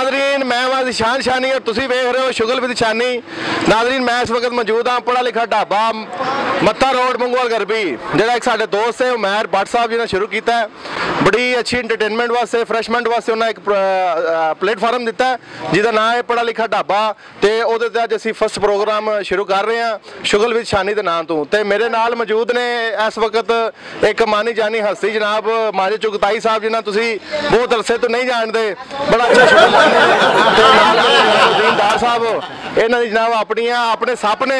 Nadreen मैं वादी शान शानी और तुसी वेख रहे हो शुगल विद शानी। नादरीन मैं इस वक्त मौजूद हाँ पढ़ा लिखा ढाबा मत्ता रोड मंगोल गरबी जो एक साढ़े दोस्त है उमैर भट्ट साहब जिन्हें शुरू किया है। बड़ी अच्छी इंटरटेनमेंट वास्ते फ्रैशमेंट वास्ते उन्हें एक प्लेटफार्म दिता है जिसका नाम है पढ़ा लिखा ढाबा। तो वो असी फर्स्ट प्रोग्राम शुरू कर रहे हैं शुगल विद शानी के नाम तो मेरे नाल मौजूद ने इस वक्त एक मानी जानी हस्ती जनाब माजिद चुगताई साहब जिन्हें तुसी बहुत अरसे तो नहीं जानते बड़ा अच्छा शुगल दार साहब इन्होंने जनाब अपने सप ने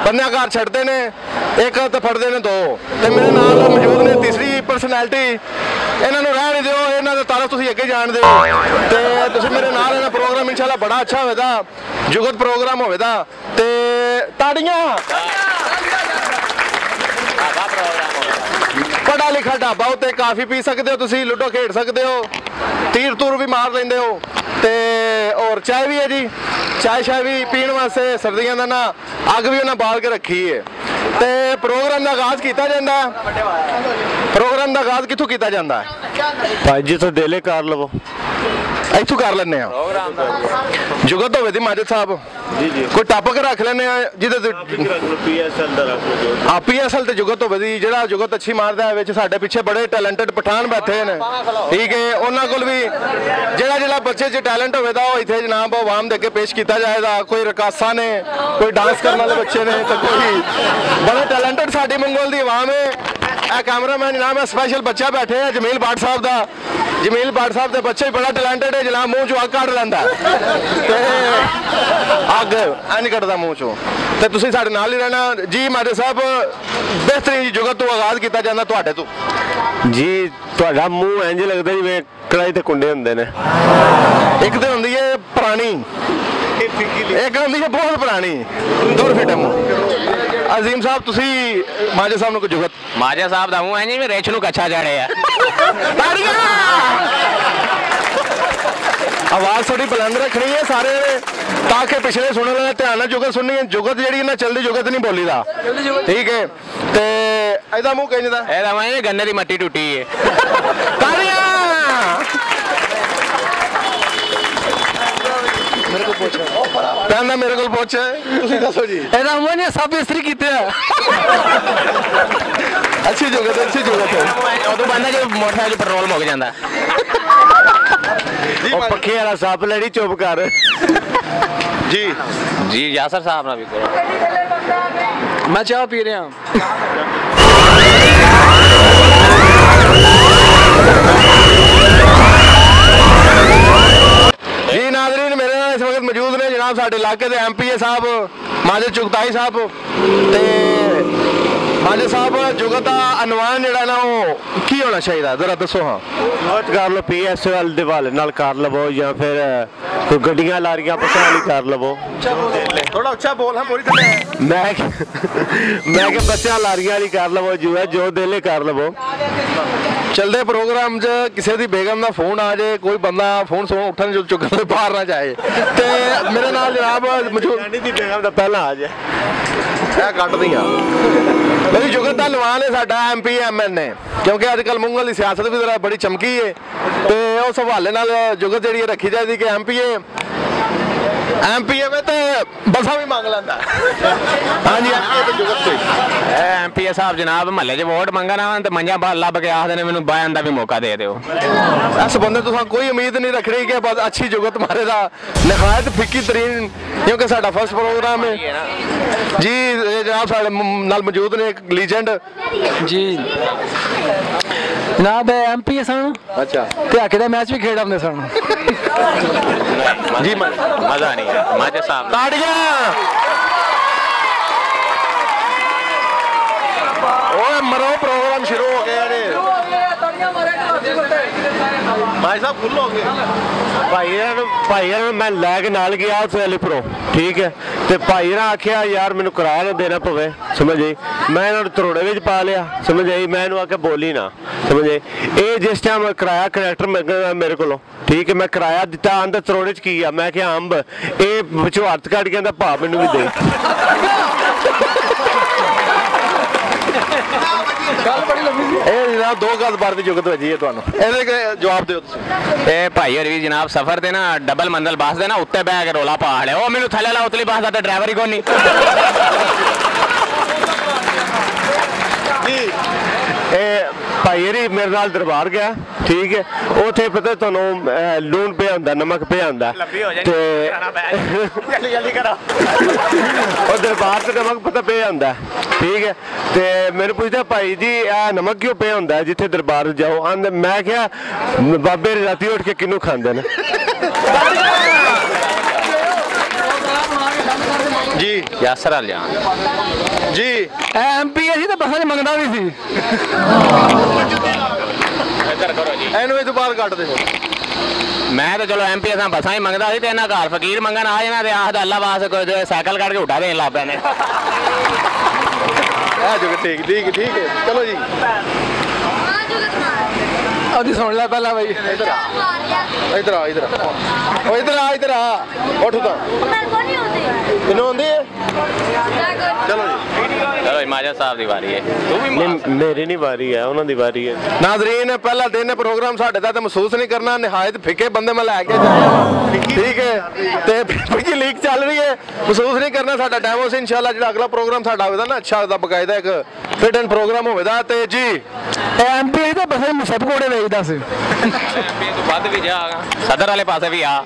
बंदियां घर छड़ते ने एक तो फटते ने दो तो मेरे नाल मौजूद ने तीसरी पर्सनैलिटी इन्होंने रहने दो इन्हों का तारा तुम अगे जानते हो तो मेरे नाल इन्होंने प्रोग्राम इंशाल्लाह बड़ा अच्छा होगा जुगत प्रोग्राम होगा तो ताड़ियां पढ़ा लिखा ढाबा उत्ते काफ़ी पी सकते हो तुसी लूडो खेड सकते हो तीर तूर भी मार लेंदे हो ते और चाय भी है जी चाय शाय भी पीने वास्ते सर्दियों का ना अग भी उन्हें बाल के रखी है। तो प्रोग्राम का आगाज किया जाता है प्रोग्राम का आगाज कितों किया जाता है भाई जी तो दिले कर लवो इतों कर लें जुगत हो माजिद साहब कोई टॉपिक रख लें जिदे PSL तो जुगत हो जो जुगत अच्छी मारता है साढ़े पिछे बड़े टैलेंटेड पठान बैठे हैं ठीक है उन्होंने को भी जोड़ा बच्चे च टैलेंट होगा वो इतने जनाब आवाम के अगे पेश किया जाएगा। कोई रकासा ने कोई डांस करने वाले बच्चे ने तो कोई बड़े टैलेंटेड साड़ी मंगोल की आवाम है। कैमरामैन जनाब है स्पैशल बच्चा बैठे हैं जमील भट्ट साहब का जमील भट्ट साहब के बच्चे बड़ा टैलेंटेड है जनाब मूँह चो अग कट लेंदा अग इंज कटदा मूँह चो तो तुसीं साडे नाल ही रहना जी। माजिद साहब बेहतरीन जुगत तो आगाज किया जाता तुहाडे तो जी तुहाडा मूँह इंज लगदा जिवें कढ़ाई ते कुंडे हुंदे ने एक तो हुंदी है पुरानी एक हुंदी है बहुत पुरानी दूर फिटे मूँह। अजीम साहब तुसी माजिद साहब को जुगत माजिद साहब दा मूँह इंज रेछ नूं कच्छा जड़े आ आवाज थोड़ी बुलंद रखनी है सारे ताकि पिछले सुनने वाले ध्यान जुगत सुननी है जुगत जी ना चलती जुगत नहीं बोली दा ठीक है तो एदा मुंह कहने दा गन्ने की मट्टी टूटी है मेरे को पूछ दसो जी सब इस्त्री कीते अच्छी जुगत है उदों बंदा जो मोटरसाइकिल पेट्रोल मुक जाता पखे वाला सप लड़ी चुप कर जी जी यासर साहब ना भी करो मैं चाह पी रहा हूँ जी। नाज़रीन मेरे इस वक्त मौजूद ने जनाब साडे इलाके के MPA साहब माजिद चुगताई साहब ते माजिद साहब जुगत का अनवान जोड़ा ना वो की होना चाहिए जरा दसो। हाँ कर लो PSL के हवाले नाल कर लवो या फिर कोई गड्डियां लारियां पछाली कर लवो थोड़ा अच्छा बोल। हाँ पूरी मैं के बच्चा लारियां वाली कर लवो जो है जो दिले कर लवो। चलते प्रोग्राम च किसी की बेगम का फोन आ जाए कोई बंदा फोन सो उठन जो चुकन से बाहर ना जाए तो मेरे नाल जनाब मौजूद बेगम का पहला आ जाए कट दी मेरी जुगत का लवान है साडा MP MN क्योंकि अजकल मुंगल की सियासत भी जरा बड़ी चमकी है तो उस हवाले नाल जुगत जी रखी जाती कि MPA में तो बसा भी मांग लेंदा हाँ जी MPA साहब जनाब महल्ले च वोट मंगना तो मंजा बाहर लभ के आखदे मैनूं बहन का भी मौका दे दो। इस बंदे तो कोई उम्मीद नहीं रखनी कि बस अच्छी जुगत मारे दा नहायत फिक्की तरीन क्योंकि साडा फर्स्ट प्रोग्राम है जी। जनाब साडे नाल मौजूद ने एक लीजेंड जी जनाब MPA सन अच्छा ते हके दा मैच भी खेड आंदे सन जी मजा नहीं है माजिद साहब ताड़ियां ओए मरो प्रोग्राम शुरू हो गया भाई साहब फुल हो गए भाई मैं लैके नाल गया उस अलीपुरों ठीक है तो भाई ने आख्या यार मैनू किराया ना देना पवे समझ आई मैं इन्होंने तरोड़े में पा लिया समझ आई मैं आके बोली ना समझ आई ये जिस टाइम किराया करैक्टर मेरे को ठीक है मैं किराया दिता आंदा तरोड़े च की मैं क्या अंब ये पिछों हत्थ कट के भा मैनू भी दे ਗੱਲ ਬੜੀ ਲੰਮੀ ਸੀ। ਇਹ ਜਨਾਬ 2 ਗਜ਼ ਬਾਰ ਦੀ ਜੁਗਤ ਵੱਜੀ ਹੈ ਤੁਹਾਨੂੰ, ਇਹਦੇ ਜਵਾਬ ਦਿਓ ਤੁਸੀਂ। ਇਹ ਭਾਈ ਹਰੀ ਜਨਾਬ ਸਫਰ ਤੇ ਨਾ ਡਬਲ ਮੰਜ਼ਲ ਬੱਸ ਦੇ ਨਾ ਉੱਤੇ ਬਹਿ ਕੇ ਰੋਲਾ ਪਾ ਲਿਆ, ਉਹ ਮੈਨੂੰ ਥੱਲੇ ਲਾ ਉਤਲੀ ਬੱਸ ਦਾ ਤੇ ਡਰਾਈਵਰ ਹੀ ਕੋਈ ਨਹੀਂ। ਜੀ ਇਹ ਭਾਈ ਹਰੀ ਮੇਰੇ ਨਾਲ ਦਰਬਾਰ ਗਿਆ, ਠੀਕ ਹੈ। ਉੱਥੇ ਪਤਾ ਤੁਹਾਨੂੰ ਲੂਣ ਪਿਆ ਹੁੰਦਾ, ਨਮਕ ਪਿਆ ਹੁੰਦਾ, ਤੇ ਜਲਦੀ ਕਰੋ। ਉਹ ਦਰਬਾਰ ਤੇ ਨਮਕ ਪਤਾ ਪਿਆ ਹੁੰਦਾ, ਠੀਕ ਹੈ। ਤੇ ਮੈਨੂੰ ਪੁੱਛਦਾ ਭਾਈ ਜੀ ਇਹ ਨਮਕ ਕਿਉਂ ਪਿਆ ਹੁੰਦਾ ਜਿੱਥੇ ਦਰਬਾਰ ਜਾਓ? ਆਂਦੇ ਮੈਂ ਕਿਹਾ ਬਾਬੇ ਰਾਤੀ ਉੱਠ ਕੇ ਕਿਹਨੂੰ ਖਾਂਦੇ ਨੇ। ਜੀ ਯਾਸਰ ਅਲ ਜਾਨ ਜੀ ਐਮਪੀ ਅਸੀਂ ਤਾਂ ਬੱਸਾਂ 'ਚ ਮੰਗਦਾ ਵੀ ਸੀ। ਇੱਧਰ ਕਰੋ ਜੀ। ਇਹਨੂੰ ਇਹ ਤੋਂ ਬਾਹਰ ਕੱਢ ਦੇ। ਮੈਂ ਤਾਂ ਚਲੋ ਐਮਪੀ ਅਸਾਂ ਬੱਸਾਂ ਹੀ ਮੰਗਦਾ ਸੀ ਤੇ ਇਹਨਾਂ ਘਰ ਫਕੀਰ ਮੰਗਣ ਆ ਜਾਣਾ ਤੇ ਆਖਦਾ ਅੱਲਾ ਵਾਸ ਕੋਈ ਸਾਈਕਲ ਕੱਢ ਕੇ ਉਠਾ ਦੇਣ ਲੱਗ ਪਏ ਨੇ। ਆ ਜੋ ਠੀਕ ਠੀਕ ਠੀਕ ਹੈ, ਚਲੋ ਜੀ ਉਹਦੀ ਸੁਣ ਲੈ ਪਹਿਲਾਂ ਬਈ। ਇਧਰ ਆ ਇਧਰ ਆ ਇਧਰ ਆ, ਉਹ ਇਧਰ ਆ ਇਧਰ ਆ, ਉੱਠ ਤਾਂ ਕਿਨੂੰ ਹੁੰਦੀ ਹੈ। ਚਲੋ ਜੀ ਚਲੋ ਮਾਜਾ ਸਾਹਿਬ ਦੀ ਵਾਰੀ ਹੈ। ਤੂੰ ਵੀ ਨਹੀਂ ਮੇਰੀ ਨਹੀਂ ਵਾਰੀ ਹੈ, ਉਹਨਾਂ ਦੀ ਵਾਰੀ ਹੈ। ਨਾਜ਼ਰੀਨ ਪਹਿਲਾ ਦਿਨ ਪ੍ਰੋਗਰਾਮ ਸਾਡੇ ਦਾ ਤੇ ਮਹਿਸੂਸ ਨਹੀਂ ਕਰਨਾ, ਨਿਹਾਇਤ ਫਿੱਕੇ ਬੰਦੇ ਮੈਂ ਲੈ ਕੇ ਜਾਇਆ, ਠੀਕ ਹੈ। ਤੇ ਫਿੱਕੀ ਲੀਕ ਚੱਲ ਰਹੀ ਹੈ, ਮਹਿਸੂਸ ਨਹੀਂ ਕਰਨਾ। ਸਾਡਾ ਡੈਮੋ ਸੀ ਇਨਸ਼ਾਅੱਲਾ, ਜਿਹੜਾ ਅਗਲਾ ਪ੍ਰੋਗਰਾਮ ਸਾਡਾ ਹੋਵੇਗਾ ਨਾ ਅੱਛਾ ਦਾ ਬਕਾਇਦਾ ਇੱਕ ਫਿਟ ਐਂਡ ਪ੍ਰੋਗਰਾਮ ਹੋਵੇਗਾ। ਤੇ ਜੀ ਐਮਪੀ ਤਾਂ ਬੱਸਾਂ 'ਚ ਸਭ ਕੋੜੇ ਵੇਚਦਾ ਸੀ। ਐਮਪੀ ਤੋਂ ਵੱਧ ਵੀ ਜਾ, ਸਦਰ ਵਾਲੇ ਪਾਸੇ ਵੀ ਆ।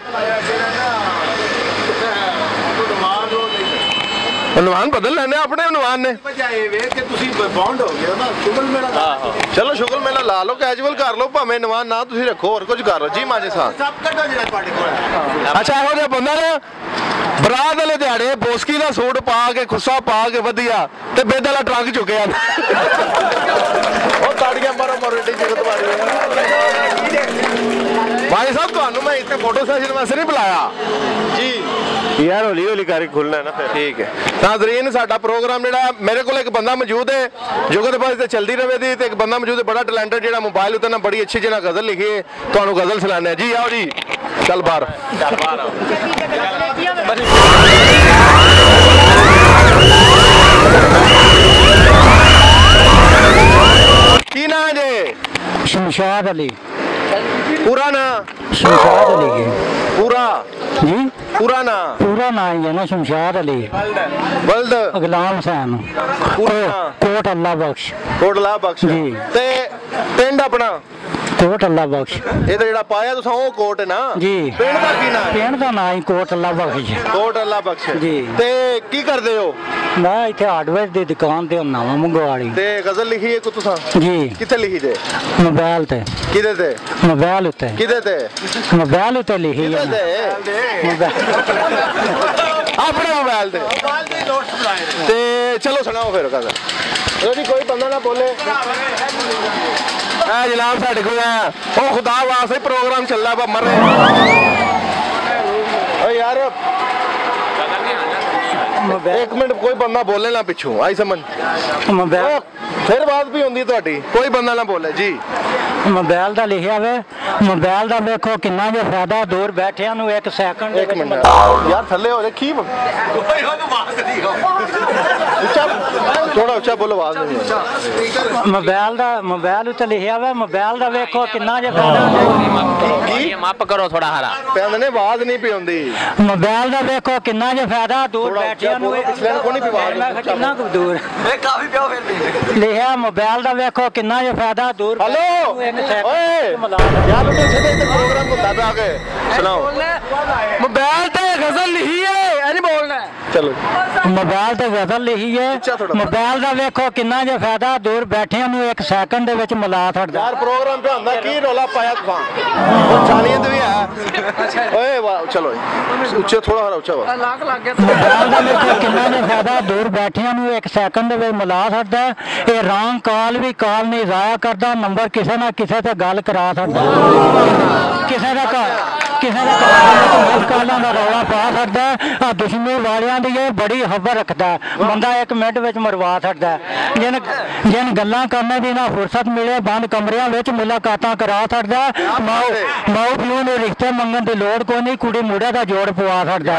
ਅਨੁਮਾਨ ਬਦਲ ਲੈਣੇ ਆਪਣੇ ਅਨੁਮਾਨ ਨੇ। ਚਲੋ ਸ਼ੁਗਲ ਮੇਲਾ ਲਾ ਲਓ, ਕੈਜੂਅਲ ਕਰ ਲਓ, ਭਾਵੇਂ ਅਨੁਮਾਨ ਨਾ ਤੁਸੀਂ ਰੱਖੋ, ਹੋਰ ਕੁਝ ਕਰ ਲਓ। ਜੀ ਮਾਜੇ ਸਾਹਿਬ ਅੱਛਾ ਇਹੋ ਜਿਹਾ ਬੰਦਾ ਨਾ ਬਰਾਤ ਵਾਲੇ ਦਿਹਾੜੇ ਬੋਸਕੀ ਦਾ ਸੂਟ ਪਾ ਕੇ ਖੁੱਸਾ ਪਾ ਕੇ ਵਧੀਆ ਤੇ ਬੇਦ ਵਾਲਾ ਟਰੱਕ ਚੁੱਕਿਆ ਉਹ ਤਾੜੀਆਂ ਮਾਰੋ ਮੋਰਟੀ ਜਗਤ ਮਾਰੀ। ਭਾਈ ਸਾਹਿਬ ਤੁਹਾਨੂੰ ਮੈਂ ਇੱਥੇ ਫੋਟੋ ਸੈਸ਼ਨ ਵਾਸਤੇ ਨਹੀਂ ਬੁਲਾਇਆ ਜੀ, ਯਾਰ ਹੌਲੀ ਹੌਲੀ ਕਰਕੇ ਖੁੱਲਣਾ ਨਾ ਫਿਰ। ਠੀਕ ਹੈ ਨਾਜ਼ਰੀਨ, ਸਾਡਾ ਪ੍ਰੋਗਰਾਮ ਜਿਹੜਾ ਮੇਰੇ ਕੋਲ ਇੱਕ ਬੰਦਾ ਮੌਜੂਦ ਹੈ ਜੁਗਤਬਾਜ਼ੀ ਤੇ ਚਲਦੀ ਰਵੇ ਦੀ, ਤੇ ਇੱਕ ਬੰਦਾ ਮੌਜੂਦ ਹੈ ਬੜਾ ਟੈਲੈਂਟਡ ਜਿਹੜਾ ਮੋਬਾਈਲ ਉੱਤੇ ਨਾ ਬੜੀ ਅੱਛੀ ਜਿਹੀ ਗਜ਼ਲ ਲਿਖੀ ਹੈ, ਤੁਹਾਨੂੰ ਗਜ਼ਲ ਸੁਣਾਉਂਦੇ ਜੀ। ਆਓ ਜੀ ਚੱਲ ਬਾਹਰ। ਕੀ ਨਾਂ ਜੇ? ਸ਼ਮਸ਼ਾਦ ਅਲੀ। ਪੂਰਾ ਨਾਂ? ਸ਼ਮਸ਼ਾਦ ਅਲੀ ਕੀ ਪੂਰਾ ਜੀ? ਪੂਰਾ ਨਾਂ? ਪੂਰਾ ਨਾਂ ਹੀ ਹੈ ਨਾ ਸ਼ਮਸ਼ਾਦ ਅਲੀ ਬਲਦ ਅਗਲਾਮ ਹੁਸੈਨ। ਪੂਰਾ ਨਾਂ? ਕੋਟ ਅੱਲਾ ਬਖਸ਼। ਕੋਟਲਾ ਬਖਸ਼। ਜੀ। ਤੇ ਪਿੰਡ ਆਪਣਾ? ਕੋਟ ਅੱਲਾ ਬਖਸ਼। ਇਹ ਤਾਂ ਜਿਹੜਾ ਪਾਇਆ ਤੁਸੀਂ ਉਹ ਕੋਟ ਹੈ ਨਾ ਜੀ। ਪਿੰਡ ਦਾ ਕੀ ਨਾਂ ਹੈ? ਪਿੰਡ ਦਾ ਨਾਂ ਹੀ ਕੋਟ ਅੱਲਾ ਬਖਸ਼। ਕੋਟ ਅੱਲਾ ਬਖਸ਼ ਜੀ। ਤੇ ਕੀ ਕਰਦੇ ਹੋ? ਮੈਂ ਇੱਥੇ ਹਾਰਡਵੇਅਰ ਦੀ ਦੁਕਾਨ ਤੇ ਹੁੰਨਾ ਵਾਂ ਮੰਗਵਾੜੀ। ਤੇ ਗਜ਼ਲ ਲਿਖੀ ਹੈ ਕੋ ਤੁਸੀਂ? ਜੀ। ਕਿੱਥੇ ਲਿਖੀ ਜੇ? ਮੋਬਾਈਲ ਤੇ। ਕਿਹਦੇ ਤੇ? ਮੋਬਾਈਲ ਉੱਤੇ। ਕਿਹਦੇ ਤੇ? ਮੋਬਾਈਲ ਉੱਤੇ ਲਿਖੀ ਹੈ। ਆਪਣੇ ਮੋਬਾਈਲ ਤੇ। ਤੇ ਚਲੋ ਸੁਣਾਓ ਫਿਰ ਗਜ਼ਲ। ਉਹਦੀ ਕੋਈ ਬੰਦਾ ਨਾ ਬੋਲੇ। ਇਹ ਜਨਾਬ ਸਾਡੇ ਕੋਲ ਹੈ, ਉਹ ਖੁਦਾ ਵਾਸਤੇ ਪ੍ਰੋਗਰਾਮ ਚੱਲਦਾ ਵਾ ਮਰ ਓ ਯਾਰ ਇੱਕ ਮਿੰਟ, ਕੋਈ ਬੰਦਾ ਬੋਲੇ ਨਾ ਪਿੱਛੋਂ, ਆਈ ਸਮਝ। ਮੋਬਾਈਲ ਫਿਰ ਬਾਤ ਵੀ ਹੁੰਦੀ ਤੁਹਾਡੀ, ਕੋਈ ਬੰਦਾ ਨਾ ਬੋਲੇ ਜੀ। ਮੋਬਾਈਲ ਦਾ ਲਿਖਿਆ ਵੇ, ਮੋਬਾਈਲ ਦਾ ਵੇਖੋ ਕਿੰਨਾ ਜੇ ਫਾਇਦਾ, ਦੂਰ ਬੈਠਿਆਂ ਨੂੰ 1 ਸੈਕਿੰਡ ਦੇ ਇੱਕ ਵਿੱਚ ਮਿੰਟ ਯਾਰ ਥੱਲੇ ਹੋ ਜਾ ਕੀ ਉੱਚਾ, ਥੋੜਾ ਉੱਚਾ ਬੋਲੋ, ਆਵਾਜ਼ ਨਹੀਂ। ਮੋਬਾਈਲ ਉੱਤੇ ਲਿਖਿਆ ਵੇ, ਮੋਬਾਈਲ ਦਾ ਵੇਖੋ ਕਿੰਨਾ ਜੇ ਫਾਇਦਾ। ਕੀ ਮਾਪ ਕਰੋ ਥੋੜਾ ਹਰਾ ਪੈਂਦੇ ਨੇ, ਆਵਾਜ਼ ਨਹੀਂ ਪਈ ਹੁੰਦੀ। ਮੋਬਾਈਲ ਦਾ ਵੇਖੋ ਕਿੰਨਾ ਜੇ ਫਾਇਦਾ, ਦੂਰ ਥੋੜਾ ਬੈਠਿਆਂ ਨੂੰ ਪਿਛਲੇ ਨੂੰ ਕੋਈ ਨਹੀਂ ਆਵਾਜ਼। ਮੈਂ ਕਿਹਾ ਕਿੰਨਾ ਕੁ ਦੂਰ ਲਿਖਿਆ, ਮੋਬਾਈਲ ਦਾ ਵੇਖੋ ਕਿੰਨਾ ਜੇ ਫਾਇਦਾ, ਦੂਰ ਹੈਲੋ ਓਏ ਯਾਰ ਲੋਕ ਸਿੱਧੇ ਇੱਥੇ ਪ੍ਰੋਗਰਾਮ ਹੁੰਦਾ ਪਿਆ ਕੇ ਸੁਣਾਓ। ਮੋਬਾਈਲ ਤੇ ਗਜ਼ਲ ਲਿਖੀ ਹੈ, ਇਹ ਨਹੀਂ ਬੋਲਣਾ। ਚਲੋ ਮੋਬਾਈਲ ਤੇ ਗਜ਼ਲ ਲਿਖੀ ਹੈ, ਮੋਬਾਈਲ ਦਾ ਵੇਖੋ ਕਿੰਨਾ ਜੇ ਫਾਇਦਾ, ਦੂਰ ਬੈਠਿਆਂ ਨੂੰ 1 ਸੈਕਿੰਡ ਦੇ ਵਿੱਚ ਮਿਲਾ ਛੱਡਦਾ। ਯਾਰ ਪ੍ਰੋਗਰਾਮ ਤੇ ਹੁੰਦਾ ਕੀ ਰੋਲਾ ਪਾਇਆ ਤੁਸੀਂ? ਉਹ ਚਾਲੀਆਂ ਤੇ ਵੀ ਹੈ ਓਏ ਵਾਹ। ਚਲੋ ਉੱਚੇ ਥੋੜਾ ਹਰਾ ਉੱਚਾ ਵਾ। ਮੋਬਾਈਲ ਦਾ ਵੇਖੋ ਕਿੰਨਾ ਜੇ ਫਾਇਦਾ, ਦੂਰ ਬੈਠਿਆਂ ਨੂੰ 1 ਸੈਕਿੰਡ ਦੇ ਵਿੱਚ ਮਿਲਾ ਛੱਡਦਾ। ਇਹ ਰੌਂਗ ਕਾਲ ਵੀ ਕਾਲ ਨਹੀਂ ਜ਼ਾਇਆ ਕਰਦਾ, ਨੰਬਰ ਕਿਸੇ ਨਾ ਕਿਸੇ ਤੇ ਗੱਲ ਕਰਾ ਸਕਦਾ। ਕਿਸੇ ਦਾ ਕਾਲਾਂ ਦਾ ਰੌਲਾ ਪਾ ਸਕਦਾ। ਆ ਦੁਸ਼ਮਣੀ ਵਾਲਿਆਂ ਦੀ ਇਹ ਬੜੀ ਖਬਰ ਰੱਖਦਾ, ਬੰਦਾ 1 ਮਿੰਟ ਵਿੱਚ ਮਰਵਾ ਸਕਦਾ। ਜਿਨ ਗੱਲਾਂ ਕਰਨ ਦੀ ਨਾ ਫੁਰਸਤ ਮਿਲੇ, ਬੰਦ ਕਮਰਿਆਂ ਵਿੱਚ ਮੁਲਾਕਾਤਾਂ ਕਰਾ ਸਕਦਾ। ਮਾਂ ਪਿਓ ਨੂੰ ਰਿਸ਼ਤੇ ਮੰਗਣ ਦੀ ਲੋੜ ਕੋਈ ਨਹੀਂ, ਕੁੜੀ ਮੁੰਡੇ ਦਾ ਜੋੜ ਪਵਾ ਸਕਦਾ।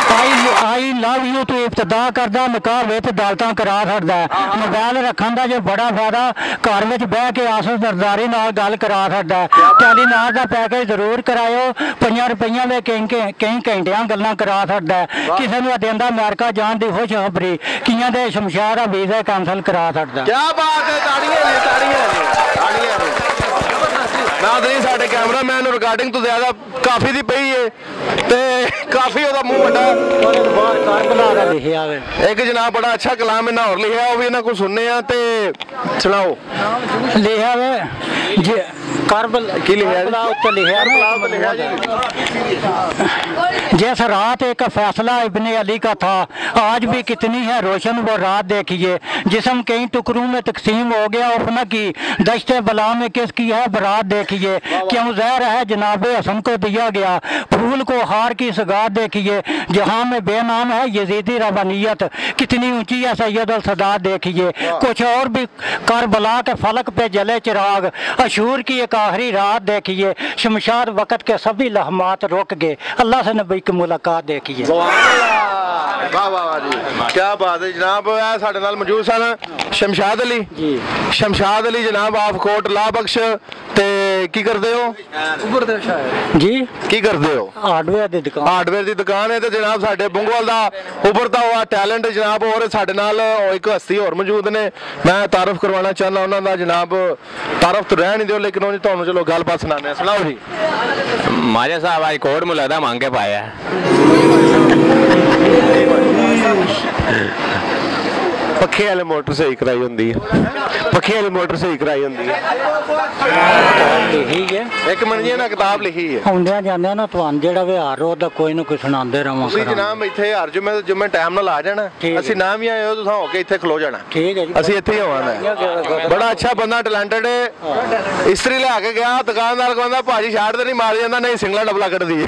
आई लव यू तो इब्तदा करदा निकाह विच दालतां करा छड्डदा मोबाइल रखण दा जो बड़ा फायदा घर विच बह के आसो सरदारी नाल गल करा छड्डदा टेलीनार दा पैकेज जरूर करायो 5 रुपइयां दे कई घंटियां गल्लां करा छड्डदा किसे नूं देंदा अमेरिका जाण दी खुशखबरी कियां दे शमशाद दा वीज़ा कैंसल करा छड्डदा क्या बात है ताड़ियां नाज़रीन साडे कैमरामैन ਨੂੰ ਰਿਕਾਰਡਿੰਗ ਤੋਂ ਜ਼ਿਆਦਾ ਕਾਫੀ ਦੀ ਪਈ ਏ ਤੇ ਕਾਫੀ ਉਹਦਾ ਮੂੰਹ ਵੱਡਾ ਕਰਬਲਾ ਦਾ ਲਿਖਿਆ ਵੇ ਇੱਕ ਜਨਾਬ ਬੜਾ ਅੱਛਾ ਕਲਾਮ ਇਹਨਾਂ ਹੋਰ ਲਿਖਿਆ ਉਹ ਵੀ ਇਹਨਾਂ ਕੋਲ ਸੁਣਨੇ ਆ ਤੇ ਸੁਣਾਓ ਲਿਖਿਆ ਵੇ ਜੇ करबल की लिखा जिस रात एक फैसला इब्ने अली का था आज भी कितनी है रोशन वो रात देखिए जिस्म कई टुकड़ों में तकसीम हो गया उफना की दश्ते बला में किसकी है बरात देखिए क्यों जहर है जनाब हसन को दिया गया फूल को हार की सगात देखिए जहाँ में बेनाम है यजीदी रवानियत कितनी ऊंची है सैयद अल सदात देखिए कुछ और भी करबला के फलक पे जले चिराग अशूर की एक आखिरी रात देखिए शमशाद वक़्त के सभी लहमात रुक गए अल्लाह से नबी की मुलाकात देखिए वाह वाह वाह जी क्या बात है जनाब साडे नाल मौजूद सन शमशाद अली जी शमशाद अली जनाब आप कोट ला बख्श ते की करदे हो जी की करदे हो हार्डवेयर दी दुकान है ते जनाब साडे बुंगवाल दा उभरता हुआ टैलेंट जनाब और साडे नाल एक हस्ती और मौजूद ने मैं तारफ करवाना चाहना उन्हां दा जनाब तारफ तो रह नहीं दिओ लेकिन उन्हें तुहानू चलो गलबात सुनाने सुनाओ जी माजा साहब आज कोट में लगता मांग के पाया पखे वाले मोटर सही कराई होंदी है पखे वाली मोटर सही कराई होंदी है एक मंजी ना किताब लिखी है आउंदियां जांदियां ना तुहानू जेड़ा विहार रोज दा कोई ना कोई सुणांदे रहां ਤੁਸੀਂ ਜਨਾਬ ਇੱਥੇ ਹਰ ਜੁਮੇ ਟਾਈਮ ਨਾਲ ਆ ਜਾਣਾ ਅਸੀਂ ਨਾ ਵੀ ਆਏ ਹੋ ਤੁਸੀਂ ਹੋ ਕੇ ਇੱਥੇ ਖਲੋ ਜਾਣਾ ठीक है जी ਅਸੀਂ ਇੱਥੇ ਹੀ ਹੋਵਾਂਗੇ ਬੜਾ ਅੱਛਾ ਬੰਦਾ ਟੈਲੈਂਟਡ ਹੈ ਇਸਤਰੀ ਲਿਆ ਕੇ ਗਿਆ ਦੁਕਾਨਦਾਰ ਕਹਿੰਦਾ ਭਾਜੀ ਸ਼ਾਰਟ ਤੇ ਨਹੀਂ ਮਾਰ ਜਾਂਦਾ ਨਹੀਂ ਸਿੰਗਲਾ ਡਬਲਾ ਕੱਢਦੀ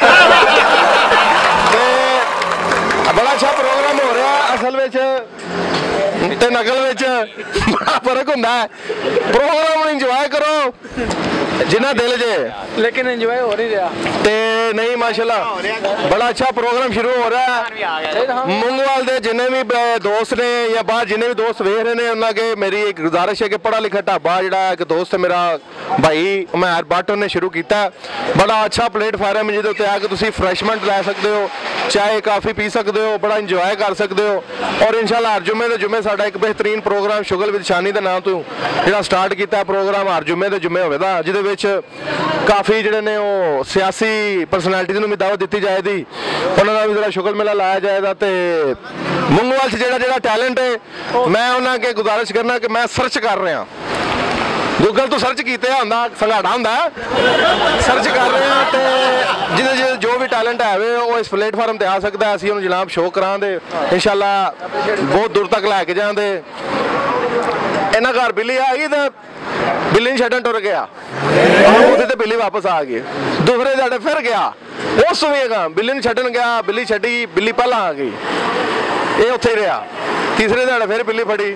ਤੇ ਬੜਾ ਅੱਛਾ ਪ੍ਰੋਗਰਾਮ ਹੋ ਰਿਹਾ ਅਸਲ ਵਿੱਚ ਤੇ ਨਕਲ ਵਿੱਚ ਬੜਾ ਫਰਕ ਹੁੰਦਾ ਹੈ ਪ੍ਰੋਗਰਾਮ ਨੂੰ ਇੰਜੋਏ ਕਰੋ जिन्ना दिल जे लेकिन एंजॉय हो नहीं रहा ते नहीं माशाल्लाह बड़ा अच्छा प्रोग्राम शुरू हो रहा है मूंगवाल दे जिन्ने भी दोस्त ने या बाहर जिन्ने भी दोस्त वेख रहे हैं उन्होंने के मेरी एक गुजारिश है कि पढ़ा लिखा ढाबा जिहड़ा एक दोस्त है मेरा भाई उमर भट्ट ने शुरू किया बड़ा अच्छा प्लेटफार्म है जिहदे उत्ते आके तुसीं फ्रैशमेंट लै सकते हो चाय काफ़ी पी सकते हो बड़ा इंजॉय कर सकते हो और इंशाल्लाह हर जुम्मे दे जुम्मे साडा एक बेहतरीन प्रोग्राम शुगल विद शानी दे नाम तो जिहड़ा स्टार्ट किया प्रोग्राम हर जुम्मे दे जुम्मे होवेगा जिहदे काफ़ी जिहड़े ने वो सियासी परसनैलिटीज़ भी दावत दी जाएगी उन्होंने भी जरा शुगल मेला लाया जाएगा तो मूंगवाल से जिहड़ा टैलेंट है मैं उन्होंने के गुजारिश करना कि मैं सर्च कर रहा गूगल तो सर्च किया होंदा संघाड़ा होंदा सर्च कर रहे हैं तो जिहदे जो भी टैलेंट है वो इस प्लेटफार्म पर आ सकता है असीं उन्हें जनाब शो करांदे इंशाल्लाह बहुत दूर तक लैके जांदे इन्हां घर बिल्ली आ गई तो बिल्ली छड्डन टुर गया उसे बिल्ली वापस आ गई दूसरे ध्याड़े फिर गया उस बिल्ली छड्डन गया बिल्ली छड्डी बिल्ली पहला आ गई ये उत्थे ही रहा तीसरे ध्याड़े फिर बिल्ली फड़ी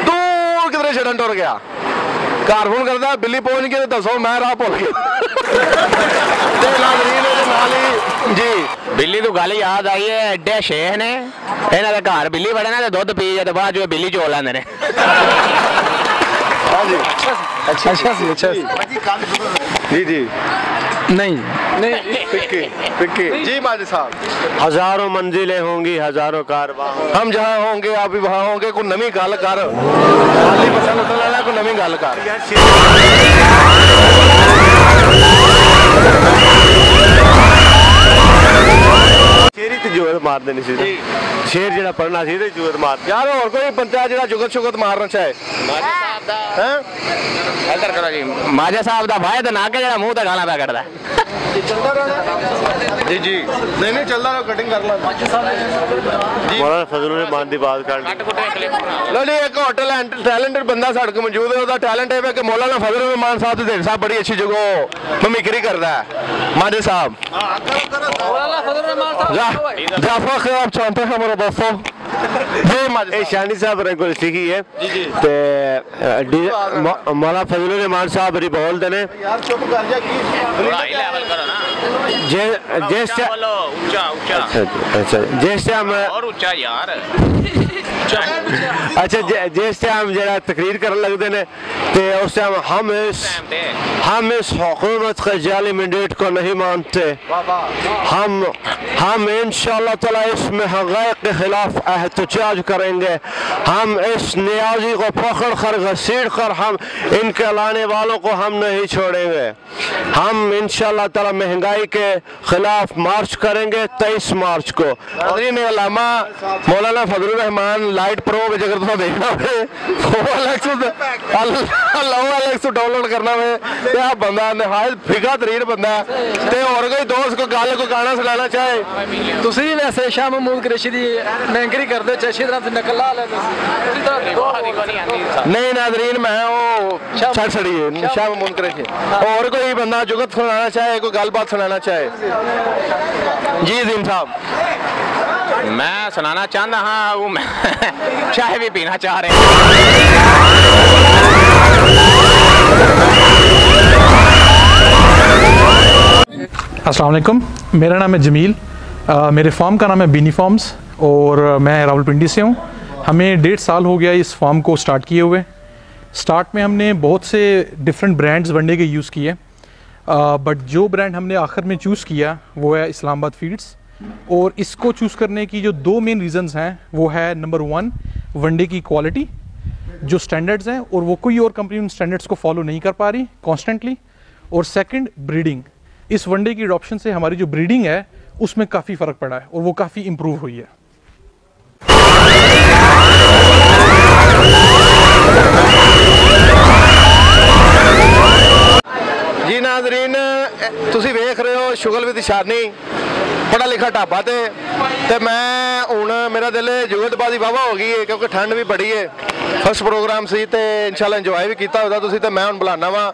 दूर किधरे छड्डन टुर गया घर फोन करता बिल्ली पहुंच गई तो दसो मैं राह भुल गया जी बिल्ली तो गल याद आई है एडे शेख ने इन्हां दे घर बिल्ली बड़े ना दुध पी जाए बाद जो बिल्ली चोल लैंदे ने हाँ जी अच्छा जी जी नहीं फिक्की जी माजी साहब हजारों मंजिलें होंगी हजारों कारवां हम जहाँ होंगे आप भी वहाँ होंगे कोई नवी गल कर खाली पसंद उठा लेना कोई नवी गल कर शेरी ते जोर मार देनी सी शेर जिहड़ा पढ़ना सी ते जोर मार यार और कोई बंदा जिहड़ा जुगत शुगत मारना चाहे इधर करो जी माजा साहब दा भाई ते ना के जेड़ा मुंह ते गाना पे कटदा जी जी नहीं चलदा रहो कटिंग कर ला मौलाना फजलुर रहमान दी बात कर लो जी एक होटल टैलेंटेड बंदा साडे को मौजूद है ओदा टैलेंट है कि मौलाना फजलुर रहमान साहब ते साहब बड़ी अच्छी जगह मिमिक्री करदा है माजे साहब मौलाना फजलुर रहमान साहब जाफर खैर आप जानते हैं हमारा दोस्तों जी माजे शानी साहब ने कोई सीखी है ते मौलाना फजलुर रहमान साहब बड़ी बोलते ने यार चुप कर जा की लेवल करो ना जिस ऊंचा ऊंचा अच्छा जिस टाइम और ऊंचा यार अच्छा जिस टाइम जरा तकरीर कर लगते हैं तो उस टाइम हम इस हुकूमत के जाली मैंडेट को नहीं मानते। हम इंशाअल्लाह ताला इस महंगाई के खिलाफ एहतजाज करेंगे। हम इस नियाजी को पकड़ कर घसीट कर हम इनके लाने वालों को हम नहीं छोड़ेंगे। हम इंशाअल्लाह ताला महंगाई के खिलाफ मार्च करेंगे 23 मार्च को। अलामा मौलाना फजलुर रहमान लाइट प्रो अगर तुम देखना हो डाउनलोड करना हो बंदा नहायत फिका तरीन बंदा ते और कोई दोस्त को गल को गाना सुनाना चाहे ਤੁਸੀਂ ਵੈਸੇ ਸ਼ਾਹ ਮਹਿਮੂਦ ਕੁਰੈਸ਼ੀ ਦੀ ਮੈਂਕਰੀ ਕਰਦੇ ਹੋ ਅੱਛੀ ਤਰ੍ਹਾਂ ਨਕਲ ਲਾ ਲੈਂਦੇ नहीं नाजरीन मैं वो छड़ छड़ी है शाह महमूद कुरैशी और कोई बंदा जुगत सुनाना चाहे कोई गलबात सुनाना चाहे जी अजीम साहब मैं सुनाना चाहता हाँ वो मैं चाय भी पीना चाह रहे हैं। अस्सलाम वालेकुम, मेरा नाम है जमील। मेरे फार्म का नाम है बीनी फार्म्स और मैं रावलपिंडी से हूँ। हमें 1.5 साल हो गया इस फार्म को स्टार्ट किए हुए। स्टार्ट में हमने बहुत से डिफरेंट ब्रांड्स वनडे के यूज़ किए, बट जो ब्रांड हमने आखिर में चूज़ किया वो है इस्लामाबाद फीड्स। और इसको चूज़ करने की जो 2 मेन रीज़न्स हैं वो है नंबर 1 वनडे की क्वालिटी, जो स्टैंडर्ड्स हैं और वो कोई और कंपनी उन स्टैंडर्ड्स को फॉलो नहीं कर पा रही कॉन्स्टेंटली। और सेकंड ब्रीडिंग, इस वनडे की अडॉप्शन से हमारी जो ब्रीडिंग है उसमें काफ़ी फ़र्क पड़ा है और वो काफ़ी इम्प्रूव हुई है। जी नाजरीन तुसी वेख रहे हो शुगल विद शानी पढ़ा लिखा ढाबा ते मैं हुण मेरा दिल जुगतबाजी वाहवा हो गई है क्योंकि ठंड भी बड़ी है। फर्स्ट प्रोग्राम सी ते इंशाल्लाह इंजॉय भी किया होगा तुसी ते मैं हुण बुलाना वा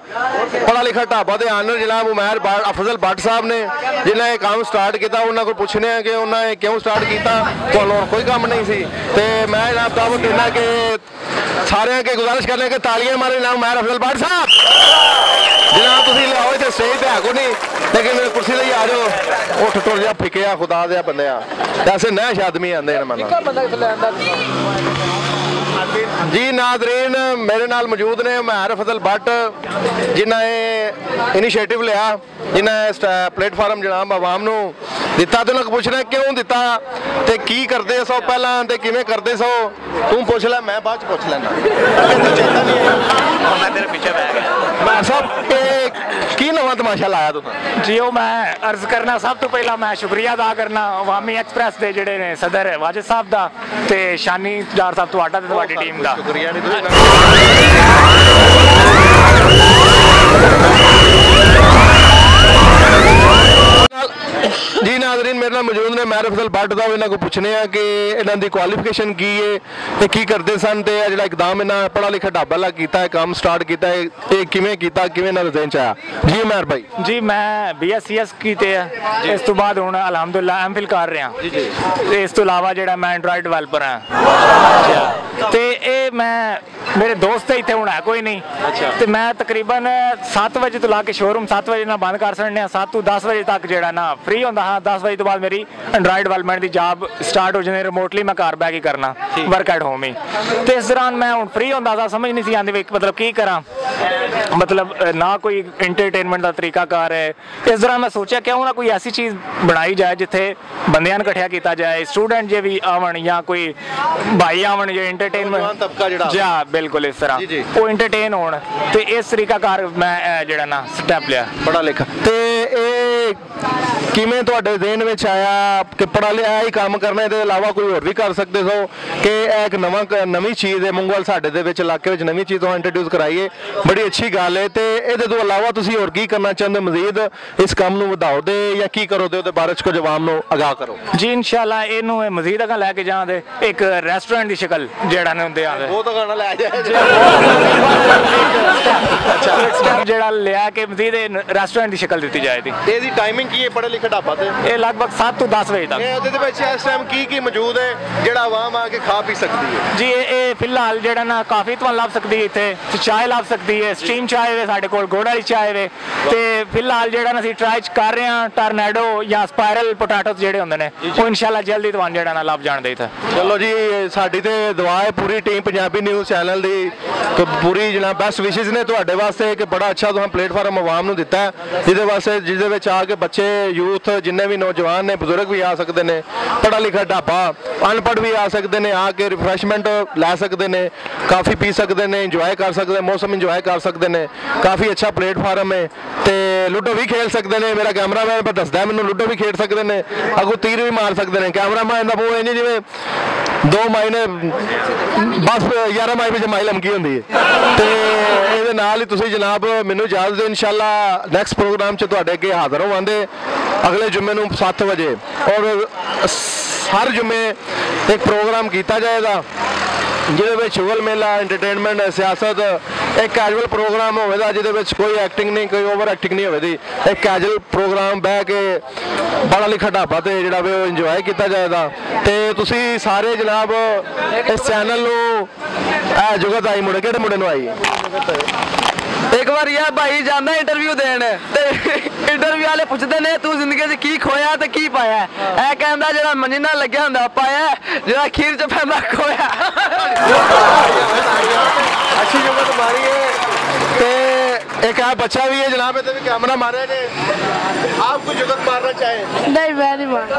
पढ़ा लिखा ढाबा दे आनर जनाब उमैर अफजल भट्ट साहब ने जिन्हें काम स्टार्ट किया। उन्होंने को पूछने कि उन्होंने क्यों स्टार्ट किया, तो कोई काम नहीं सी ते मैं जनाब दावत देना कि सारे के गुजारिश करने के तालियां मारे जनाब उमैर अफजल भट्ट साहब। जनाब तुसी लियाओ इत्थे स्टेज पे है को नहीं लेकिन मेरे कुर्सी ते आ जाओ। उठ टुर जा फिके खुदा दे बंदे ऐसे नैश आदमी आंदे ने मन जी। नाजरीन मेरे नाल मौजूद ने उमैर अफजल भट्ट जिन्हें इनिशिएटिव लिया, जिन्हें प्लेटफार्म जनाब आवाम नूं दिता। तो उन्होंने पूछना क्यों दिता ते की करते सो पहला ते किवें करते सो। तू पूछ लै मैं बाद च पूछ लैना चेता नहीं है मैं तेरे पीछे बह गया। मैं सब की नवा तमाशा लाया तुसीं जी ओ मैं अर्ज करना सब तो पहला मैं शुक्रिया अदा करना अवामी एक्सप्रैस के जिहड़े ने सदर वाजिद साहब दा ते शानी डार साहब तुहाडा ते तुहाडी टीम दा शुक्रिया नहीं जी। नाजरीन मेरे नाल मौजूद ने उमैर अफजल भट्ट साहब, इन्हों को पूछने हैं कि इन्हों की क्वालिफिकेशन की है ते की करते सन ते जो एकदम इन्हें पढ़ा लिखा ढाबा ला किया है काम स्टार्ट किया है ये किवें कीता किवें इन्हां दे ज़हन च आया। जी उमैर भाई जी मैं BScs कीते है, इस तो बाद हुण अलहमदुलिल्लाह MPhil कर रहा। इस तो इलावा जिहड़ा मैं एंड्रॉइड डेवलपर हाँ ते ये मैं मेरे दोस्त इत्थे हुण है कोई नहीं ते मैं तकरीबन 7 बजे तो ला के शोरूम 7 बजे ना बंद कर छड्डने 7 तो 10 बजे तक जिहड़ा ना फ्री होंदा हाँ। 10 बजे तो बाद मेरी एंड्रॉइड डेवलपमेंट की जॉब स्टार्ट हो जानी, रिमोटली मैं घर बैठ के करना वर्क एट होम ही। तो इस दौरान मैं हुण फ्री होंदा सा, समझ नहीं सी आंदी भी मतलब की करा, मतलब ना कोई इंटरटेनमेंट का तरीका कार है। इस दौरान मैं सोचा क्यों ना कोई ऐसी चीज़ बनाई जाए जिथे बंदियां नूं इकट्ठा किया जाए, स्टूडेंट जे भी आवन या कोई भाई आवन जो इंटरटेनमेंट जी बिल्कुल इस तरह वो इंटरटेन होण ते इस तरीका कार मैं जिहड़ा ना स्टैप लिया पढ़ा लिखा। ते किवें तुहाडे ज़हन विच आया कि पढ़ा लिया ही काम करना इहदे इलावा कोई होर भी कर सकते सो कि एक नवीं चीज़ है मुंगवाल साडे दे विच इलाके विच नवीं चीज़ तुहां इंट्रोड्यूस कराइए, बड़ी अच्छी गल है। ते इहदे तो इलावा तुसीं होर की करना चाहुंदे मजीद इस काम नूं वधाओ दे या की करो दे उहदे बारे च कुछ आवाम नूं आगाह करो। जी इंशाअल्लाह इहनूं मजीद अगां लैके जावां दे एक रेस्टोरेंट की शक्ल जिहड़ा ने हुंदे आंदे वो तो गाना लै जाए स्टेप जिहड़ा लिया के मजीद रेस्टोरेंट की शक्ल दी जाए। दी टाइमिंग की है पढ़े ਲਿਖਾ ਢਾਬਾ ਤੇ ਇਹ ਲਗਭਗ 7 ਤੋਂ 10 ਵਜੇ ਤੱਕ। ਇਹ ਉਹਦੇ ਵਿੱਚ ਇਸ ਟਾਈਮ ਕੀ ਮੌਜੂਦ ਹੈ ਜਿਹੜਾ ਆਵਾਮ ਆ ਕੇ ਖਾ ਪੀ ਸਕਦੀ ਹੈ? ਜੀ ਇਹ ਫਿਲਹਾਲ ਜਿਹੜਾ ਨਾ ਕਾਫੀ ਤੁਹਾਨੂੰ ਲੱਭ ਸਕਦੀ ਹੈ ਇੱਥੇ ਚਾਹ ਲੱਭ ਸਕਦੀ ਹੈ, ਸਟੀਮ ਚਾਹ ਵੇ ਸਾਡੇ ਕੋਲ, ਗੁੜ ਵਾਲੀ ਚਾਹ ਵੇ। ਤੇ ਫਿਲਹਾਲ ਜਿਹੜਾ ਨਾ ਅਸੀਂ ਟਰਾਈ ਕਰ ਰਹੇ ਹਾਂ ਟਰਨੈਡੋ ਜਾਂ ਸਪਾਇਰਲ ਪੋਟੈਟੋਸ ਜਿਹੜੇ ਹੁੰਦੇ ਨੇ, ਉਹ ਇਨਸ਼ਾਅੱਲਾ ਜਲਦੀ ਤੁਹਾਨੂੰ ਜਿਹੜਾ ਨਾ ਲੱਭ ਜਾਣਦੇ ਇੱਥੇ। ਚਲੋ ਜੀ, ਸਾਡੀ ਤੇ ਦੁਆ ਹੈ ਪੂਰੀ ਟੀਮ ਪੰਜਾਬੀ ਨਿਊਜ਼ ਚੈਨਲ ਦੀ, ਤੇ ਪੂਰੀ ਜਨਾਬ ਬੈਸਟ ਵਿਸ਼ੇਸ ਨੇ ਤੁਹਾਡੇ ਵਾਸਤੇ ਕਿ ਬੜਾ ਅੱਛਾ ਤੁਸੀਂ ਪਲੇਟਫਾਰਮ ਆਵਾਮ ਨੂੰ ਦਿੱਤਾ ਹੈ, ਜਿਹਦੇ ਵਿੱਚ ਆ ਕੇ ਬੱਚੇ ਯੂਥ ਜਿੰਨੇ ਵੀ ਨੌਜਵਾਨ ਨੇ, ਬਜ਼ੁਰਗ ਵੀ ਆ ਸਕਦੇ ਨੇ, ਪੜ੍ਹਾ ਲਿਖਾ ਢਾਬਾ ਅਨਪੜ੍ਹ ਵੀ ਆ ਸਕਦੇ ਨੇ, ਆ ਕੇ ਰਿਫਰੈਸ਼ਮੈਂਟ ਲੈ ਸਕਦੇ ਨੇ, ਕਾਫੀ ਪੀ ਸਕਦੇ ਨੇ, ਇੰਜੋਏ ਕਰ ਸਕਦੇ ਨੇ, ਮੌਸਮ ਇੰਜੋਏ ਕਰ ਸਕਦੇ ਨੇ। ਕਾਫੀ ਅੱਛਾ ਪਲੇਟਫਾਰਮ ਹੈ ਤੇ ਲੁੱਡੋ ਵੀ ਖੇਡ ਸਕਦੇ ਨੇ। ਮੇਰਾ ਕੈਮਰਾਮੈਨ ਪਰ ਦੱਸਦਾ ਮੈਨੂੰ ਲੁੱਡੋ ਵੀ ਖੇਡ ਸਕਦੇ ਨੇ, ਅੱਗੋਂ ਤੀਰ ਵੀ ਮਾਰ ਸਕਦੇ ਨੇ। ਕੈਮਰਾਮੈਨ ਦਾ ਮੂੰਹ ਇੰਜ ਜਿਵੇਂ 2 ਮਾਈਲ ਬਸ 11 ਮਾਈਲ ਵਿੱਚ ਮਾਈਲ ਲੰਮਕੀ ਹੁੰਦੀ ਹੈ। ਤੇ ਇਹਦੇ ਨਾਲ ਹੀ ਤੁਸੀਂ ਜਨਾਬ ਮੈਨੂੰ ਇਜਾਜ਼ਤ ਦਿਓ, ਇਨਸ਼ਾਅੱਲਾ ਨੈਕਸਟ ਪ੍ਰੋਗਰਾਮ 'ਚ ਤੁਹਾਡੇ ਅੱਗੇ ਹਾਜ਼ਰ ਹੋਵਾਂਗੇ ਅਗਲੇ ਜੁਮੇ ਨੂੰ 7 ਵਜੇ। ਔਰ ਹਰ ਜੁਮੇ ਇੱਕ ਪ੍ਰੋਗਰਾਮ ਕੀਤਾ ਜਾਏਗਾ ਜਿਹਦੇ ਵਿੱਚ ਸ਼ੁਗਲ ਮੇਲਾ, ਐਂਟਰਟੇਨਮੈਂਟ, ਸਿਆਸਤ, ਇੱਕ ਕੈਜੂਅਲ ਪ੍ਰੋਗਰਾਮ ਹੋਵੇਗਾ ਜਿਹਦੇ ਵਿੱਚ ਕੋਈ ਐਕਟਿੰਗ ਨਹੀਂ, ਕੋਈ ਓਵਰ ਐਕਟਿੰਗ ਨਹੀਂ ਹੋਵੇਗੀ। ਇੱਕ ਕੈਜੂਅਲ ਪ੍ਰੋਗਰਾਮ ਬਹਿ ਕੇ ਪੜ੍ਹਾ ਲਿਖਾ ਢਾਬਾ ਤੇ ਜਿਹੜਾ ਵੇ ਉਹ ਇੰਜੋਏ ਕੀਤਾ ਜਾਏਗਾ। ਤੇ ਤੁਸੀਂ ਸਾਰੇ ਜਨਾਬ ਇਸ ਚੈਨਲ ਨੂੰ ਜੁਗਤ ਆਈ ਮੁੰਡੇ ਕਿਹੜੇ ਮੁੰਡੇ ਨੂੰ ਆਈ ਇੱਕ ਵਾਰ ਯਾਰ ਭਾਈ ਜਾਂਦਾ ਇੰਟਰਵਿਊ ਦੇਣ ਤੇ ਇੰਟਰਵਿਊ ਵਾਲੇ ਪੁੱਛਦੇ ਨੇ ਤੂੰ ਜ਼ਿੰਦਗੀ 'ਚ ਕੀ ਖੋਇਆ ਤੇ ਕੀ ਪਾਇਆ? ਇਹ ਕਹਿੰਦਾ ਜਿਹੜਾ ਮੰਜੀ ਨਾਲ ਲੱਗਿਆ ਹੁੰਦਾ ਪਾਇਆ, ਜਿਹੜਾ ਖੀਰ 'ਚ ਪੈਂਦਾ ਖੋਇਆ। ਅੱਛੀ ਜੁਗਤ ਮਾਰੀ ਹੈ। ਤੇ एक आप बच्चा भी है जनाब, इधर भी कैमरा मारे ने, आप कोई जुगत मारना चाहे? नहीं मैं नहीं मार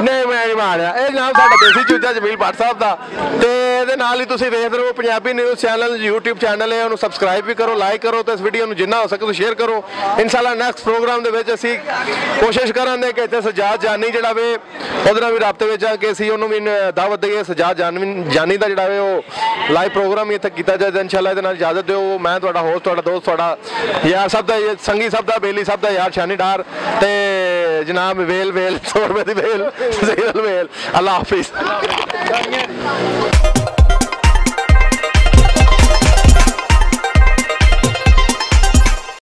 नहीं मैं नहीं मारिया। ਇਹ ਜਨਾਬ ਸਾਡਾ ਦੇਸੀ ਚੂਚਾ ਜਮੀਲ ਭੱਟ ਸਾਹਿਬ ਦਾ। ਤੇ ਇਹਦੇ ਨਾਲ ਹੀ ਤੁਸੀਂ ਵੇਖਦੇ ਰਹੋ Punjabi news channel, YouTube channel ਹੈ, ਉਹਨੂੰ ਸਬਸਕ੍ਰਾਈਬ ਵੀ ਕਰੋ, ਲਾਈਕ ਕਰੋ ਤੇ ਇਸ ਵੀਡੀਓ ਨੂੰ ਜਿੰਨਾ ਹੋ ਸਕੇ ਤੁਸੀਂ ਸ਼ੇਅਰ ਕਰੋ। ਇਨਸ਼ਾਅੱਲਾ ਨੈਕਸਟ ਪ੍ਰੋਗਰਾਮ ਦੇ ਵਿੱਚ ਅਸੀਂ ਕੋਸ਼ਿਸ਼ ਕਰਾਂਗੇ ਕਿ ਇੱਥੇ ਸਜਾਦ ਜਾਨੀ ਜਿਹੜਾ ਵੇ ਉਹਦੇ ਨਾਲ ਵੀ ਰਾਬਤੇ ਵਿੱਚ ਆ ਕੇ ਅਸੀਂ ਉਹਨੂੰ ਵੀ ਦਾਵਤ ਦਈਏ। ਸਜਾਦ ਜਾਨੀ ਦਾ ਜਿਹੜਾ ਵੇ ਉਹ ਲਾਈਵ ਪ੍ਰੋਗਰਾਮ ਹੀ ਇੱਥੇ ਕੀਤਾ ਜਾਏ। ਇਨਸ਼ਾਅੱਲਾ ਇਹਦੇ ਨਾਲ ਇਜਾਜ਼ਤ ਦਿਓ। ਮੈਂ ਤੁਹਾਡਾ ਹੋਸਟ, ਤੁਹਾਡਾ ਦੋਸਤ, ਤੁਹਾਡਾ ਯਾਰ ਸਭ ਦਾ, ਸੰਗੀ ਸਭ ਦਾ, ਬੇਲੀ ਸਭ ਦਾ ਯਾਰ ਸ਼ਾਨੀ ਡਾਰ ਤੇ ਜਨਾਬ ਵੇਲ 100 ਰੁਪਏ ਦੀ ਵੇਲ ਵੇਲ। ਅੱਲਾ ਹਾਫਿਜ਼।